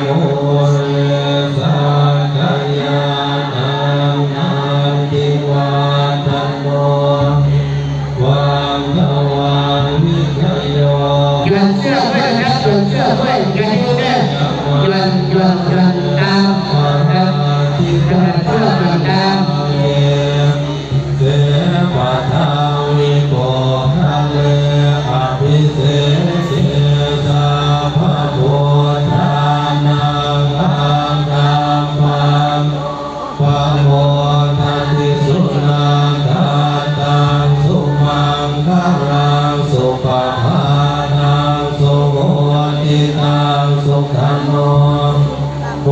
โมเรสักยานังนันติวาทโนวันทวันวิทโยยวนเสื้อด้วยนะยวนเสื้อด้วยยวนนิ้วด้วยยวนตามครับยวนเสื้อยวนตามเสปะทาวิโกทะเลอภิเศษสาภะโพธานังอานาปังปะโมทันติสุนันทาตังสุมังคลังสุปภานังสุโหติตังสุขันโนโพ